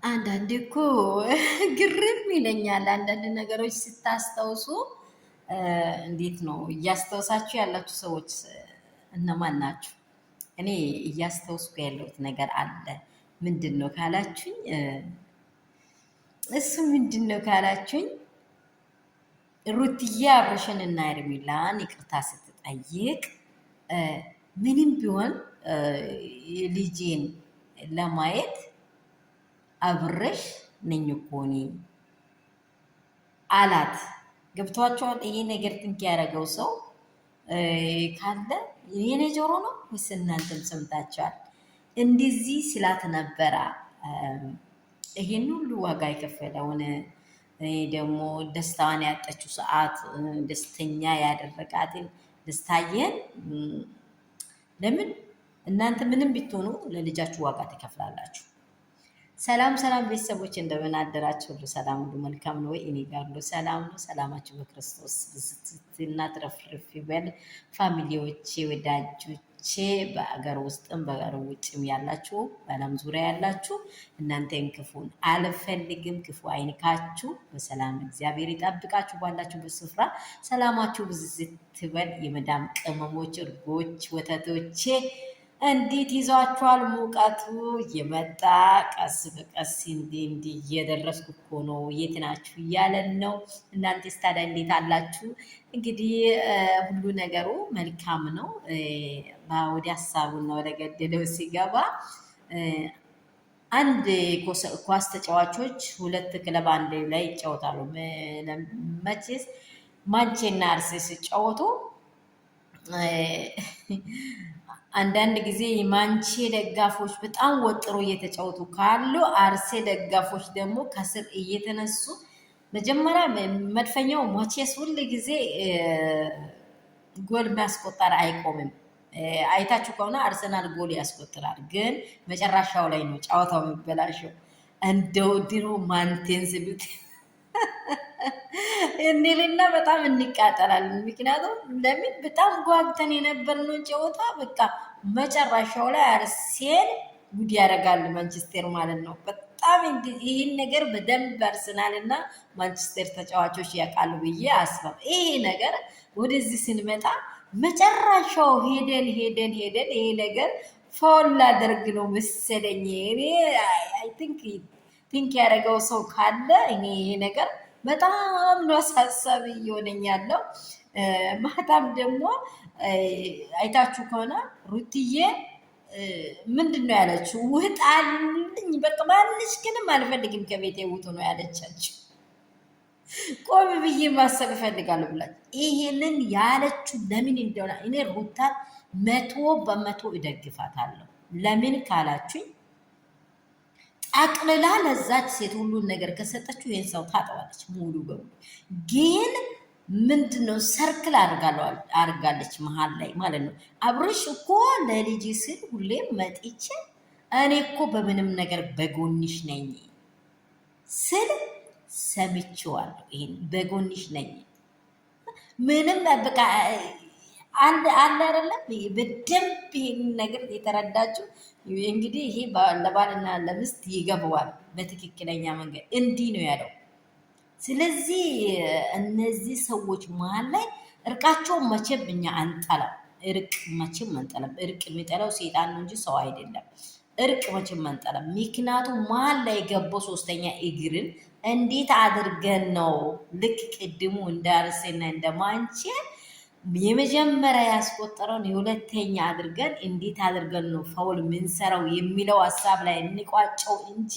አንዳንዴ እኮ ግርም ይለኛል። አንዳንድ ነገሮች ስታስታውሱ እንዴት ነው እያስታውሳችሁ ያላችሁ ሰዎች እነማን ናችሁ? እኔ እያስታውስኩ ያለሁት ነገር አለ። ምንድን ነው ካላችሁኝ እሱ ምንድን ነው ካላችሁኝ ሩትዬ አብርሽን እና ሄርሜላን ይቅርታ ስትጠይቅ ምንም ቢሆን ልጄን ለማየት አብረሽ ነኝ እኮ እኔ አላት። ገብቷቸዋል። ይሄ ነገር ጥንቅ ያደረገው ሰው ካለ የኔ ጆሮ ነው ወይስ እናንተም ሰምታችኋል? እንደዚህ ስላት ነበረ ይሄን ሁሉ ዋጋ የከፈለውን ደግሞ ደስታዋን ያጣችው ሰዓት ደስተኛ ያደረጋትን ደስታየን ለምን እናንተ ምንም ብትሆኑ ለልጃችሁ ዋጋ ትከፍላላችሁ። ሰላም ሰላም ቤተሰቦች እንደምን አደራችሁ? ሁሉ ሰላም፣ ሁሉ መልካም ነው ወይ? እኔ ጋር ሁሉ ሰላም ነው። ሰላማችሁ በክርስቶስ ብዝትና ትረፍርፍ ይበል። ፋሚሊዎቼ፣ ወዳጆቼ በአገር ውስጥም በአገር ውጭም ያላችሁ በዓለም ዙሪያ ያላችሁ እናንተን ክፉን አልፈልግም፣ ክፉ አይንካችሁ፣ በሰላም እግዚአብሔር ይጠብቃችሁ። ባላችሁበት ስፍራ ሰላማችሁ ብዝት ይበል። የመዳም ቅመሞች፣ እርጎች፣ ወተቶቼ እንዴት ይዟችኋል? ሙቀቱ እየመጣ ቀስ በቀስ እንዲህ እየደረስኩ እኮ ነው። የት ናችሁ እያለን ነው። እናንተስ ታዲያ እንዴት አላችሁ? እንግዲህ ሁሉ ነገሩ መልካም ነው። ወደ ሀሳቡና ወደ ገደለው ሲገባ አንድ ኳስ ተጫዋቾች ሁለት ክለብ አንድ ላይ ይጫወታሉ። መቼስ ማንቼና አርሴ ሲጫወቱ አንዳንድ ጊዜ የማንቼ ደጋፎች በጣም ወጥሮ እየተጫወቱ ካሉ አርሴ ደጋፎች ደግሞ ከስር እየተነሱ መጀመሪያ መድፈኛው ሞቼስ ሁል ጊዜ ጎል ማስቆጠር አይቆምም። አይታችሁ ከሆነ አርሰናል ጎል ያስቆጥራል፣ ግን መጨረሻው ላይ ነው ጨዋታው የሚበላሸው። እንደው ድሮ ማንቴንስ ቢት እንልና በጣም እንቃጠላለን። ምክንያቱም ለምን በጣም ጓግተን የነበርነውን ጨዋታ በቃ መጨረሻው ላይ አርሴን ጉድ ያደርጋል ማንቸስተር ማለት ነው። በጣም ይህን ነገር በደንብ አርሰናል እና ማንቸስተር ተጫዋቾች ያውቃሉ ብዬ አስባለሁ። ይሄ ነገር ወደዚህ ስንመጣ መጨረሻው ሄደን ይሄ ነገር ፋውል ላደርግ ነው መሰለኝ። እኔ አይ ቲንክ ያደረገው ሰው ካለ እኔ ይሄ ነገር በጣም ነው አሳሳቢ እየሆነኝ ያለው። ማታም ደግሞ አይታችሁ ከሆነ ሩትዬ ምንድን ነው ያለችው? ውጣልኝ በቃ ማንሽ ግንም አልፈልግም ከቤቴ ውጡ ነው ያለቻችሁ። ቆም ብዬ ማሰብ እፈልጋለሁ ብላችሁ ይሄንን ያለችው ለምን እንደሆነ እኔ ሩታን 100% እደግፋታለሁ። ለምን ካላችሁኝ ጠቅልላ ለዛች ሴት ሁሉን ነገር ከሰጠችው ይህን ሰው ታጠዋለች ሙሉ በሙሉ። ግን ምንድነው ሰርክል አድርጋለች መሀል ላይ ማለት ነው። አብርሽ እኮ ለልጅ ስል ሁሌም መጥቼ እኔ እኮ በምንም ነገር በጎንሽ ነኝ ስል ሰምቼዋለሁ። ይሄን በጎንሽ ነኝ ምንም በቃ አንድ አይደለም። በደንብ ይሄን ነገር የተረዳችው እንግዲህ ይሄ ለባልና ለሚስት ይገባዋል በትክክለኛ መንገድ እንዲህ ነው ያለው። ስለዚህ እነዚህ ሰዎች መሀል ላይ እርቃቸውን መቼም እኛ አንጠላም። እርቅ መቼም አንጠላም። እርቅ የሚጠላው ሴጣን ነው እንጂ ሰው አይደለም። እርቅ መቼም አንጠላም። ምክንያቱም መሀል ላይ የገባው ሶስተኛ እግርን እንዴት አድርገን ነው ልክ ቅድሙ እንዳርሴና እንደማንቼ የመጀመሪያ ያስቆጠረውን የሁለተኛ አድርገን እንዴት አድርገን ነው ፋውል ምንሰራው የሚለው ሀሳብ ላይ እንቋጨው እንጂ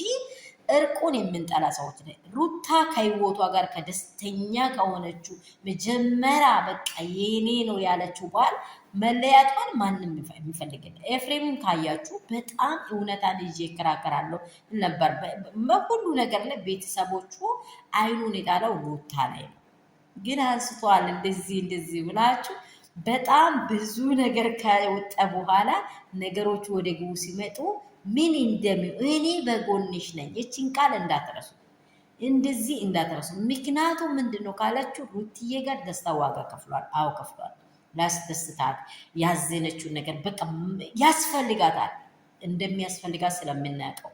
እርቁን የምንጠላ ሰዎች ላይ ሩታ ከህይወቷ ጋር ከደስተኛ ከሆነችው መጀመሪያ በቃ የኔ ነው ያለችው ባል መለያቷን ማንም የሚፈልግል። ኤፍሬምን ካያችሁ በጣም እውነታን ይዤ እከራከራለሁ ነበር። በሁሉ ነገር ላይ ቤተሰቦቹ አይኑን የጣለው ሩታ ላይ ነው። ግን አንስቷል እንደዚህ ብላችሁ በጣም ብዙ ነገር ከወጣ በኋላ ነገሮቹ ወደ ግቡ ሲመጡ ምን እኔ በጎንሽ ነኝ። እችን ቃል እንዳትረሱ፣ እንደዚህ እንዳትረሱ። ምክንያቱም ምንድነው ካላችሁ ሩትዬ ጋር ደስታ ዋጋ ከፍሏል። አዎ ከፍሏል። ላስደስታት ያዘነችውን ነገር በቃ ያስፈልጋታል። እንደሚያስፈልጋት ስለምናውቀው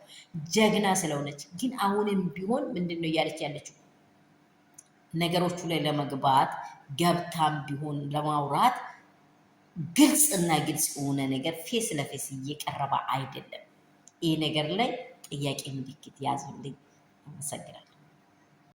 ጀግና ስለሆነች፣ ግን አሁንም ቢሆን ምንድን ነው እያለች ያለችው ነገሮቹ ላይ ለመግባት ገብታም ቢሆን ለማውራት ግልጽና ግልጽ የሆነ ነገር ፌስ ለፌስ እየቀረበ አይደለም። ይህ ነገር ላይ ጥያቄ ምልክት ያዙልኝ። አመሰግናለሁ።